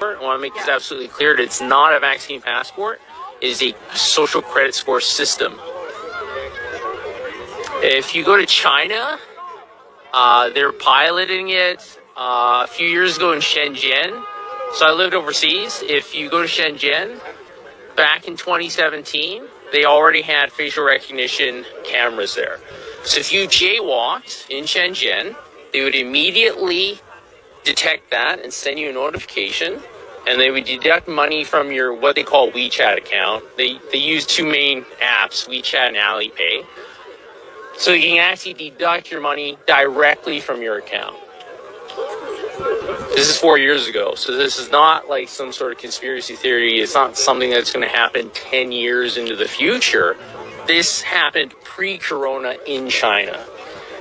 passport, I want to make this absolutely clear that it's not a vaccine passport. It is a social credit score system. If you go to China, they're piloting it a few years ago in Shenzhen. So I lived overseas. If you go to Shenzhen, back in 2017, they already had facial recognition cameras there. So if you jaywalked in Shenzhen, they would immediately detect that and send you a notification, and they would deduct money from your what they call WeChat account. They use two main apps, WeChat and Alipay. So you can actually deduct your money directly from your account. This is 4 years ago, so this is not like some sort of conspiracy theory. It's not something that's going to happen 10 years into the future. This happened pre-corona in China.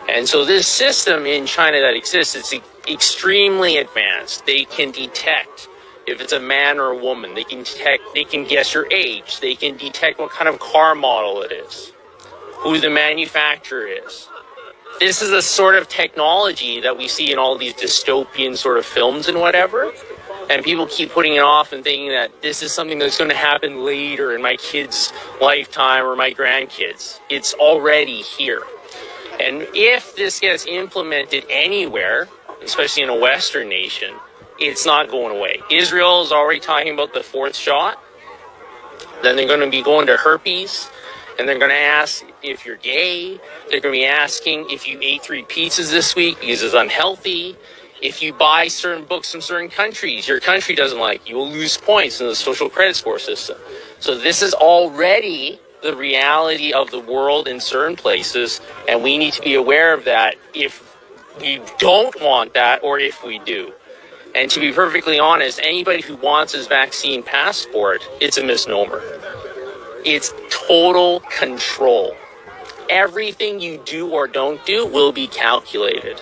And so this system in China that exists, it's extremely advanced. They can detect if it's a man or a woman. They can guess your age. They can detect what kind of car model it is, who the manufacturer is. This is a sort of technology that we see in all these dystopian sort of films and whatever. And people keep putting it off and thinking that this is something that's going to happen later in my kid's lifetime or my grandkids. It's already here. And if this gets implemented anywhere, especially in a Western nation, it's not going away. Israel is already talking about the fourth shot. Then they're going to be going to herpes. And they're going to ask if you're gay. They're going to be asking if you ate 3 pizzas this week because it's unhealthy. If you buy certain books from certain countries, your country doesn't like you will lose points in the social credit score system. So this is already the reality of the world in certain places, and we need to be aware of that if we don't want that or if we do. And to be perfectly honest, anybody who wants his vaccine passport, it's a misnomer. It's total control. Everything you do or don't do will be calculated.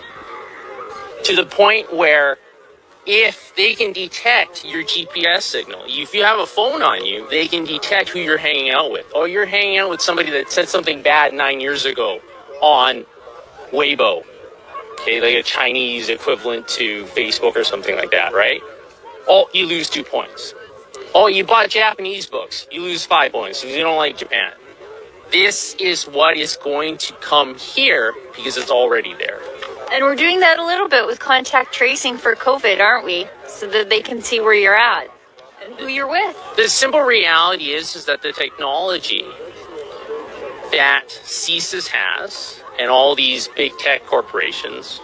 To the point where if they can detect your GPS signal, if you have a phone on you, they can detect who you're hanging out with. Oh, you're hanging out with somebody that said something bad 9 years ago on Weibo. Okay, like a Chinese equivalent to Facebook or something like that, right? Oh, you lose 2 points. Oh, you bought Japanese books. You lose 5 points because you don't like Japan. This is what is going to come here because it's already there. And we're doing that a little bit with contact tracing for COVID, aren't we? So that they can see where you're at and who you're with. The simple reality is that the technology that CSIS has and all these big tech corporations,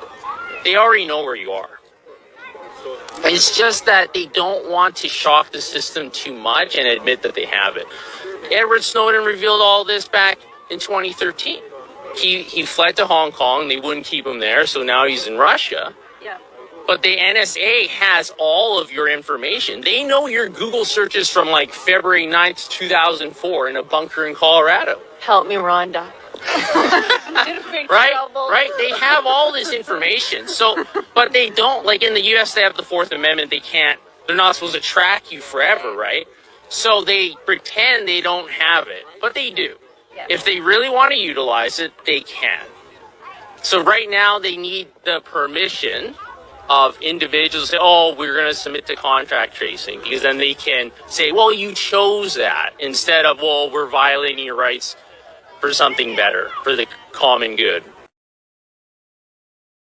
they already know where you are. It's just that they don't want to shock the system too much and admit that they have it. Edward Snowden revealed all this back in 2013. He fled to Hong Kong. They wouldn't keep him there, so now he's in Russia. Yeah. But the NSA has all of your information. They know your Google searches from like February 9th, 2004 in a bunker in Colorado. Help me, Rhonda. Right? They have all this information. So, but they don't, like in the U.S., they have the Fourth Amendment. They're not supposed to track you forever, right? So they pretend they don't have it, but they do. Yep. If they really want to utilize it, they can. So right now they need the permission of individuals to say, oh, we're going to submit to contract tracing, because then they can say, well, you chose that, instead of, well, we're violating your rights for something better, for the common good.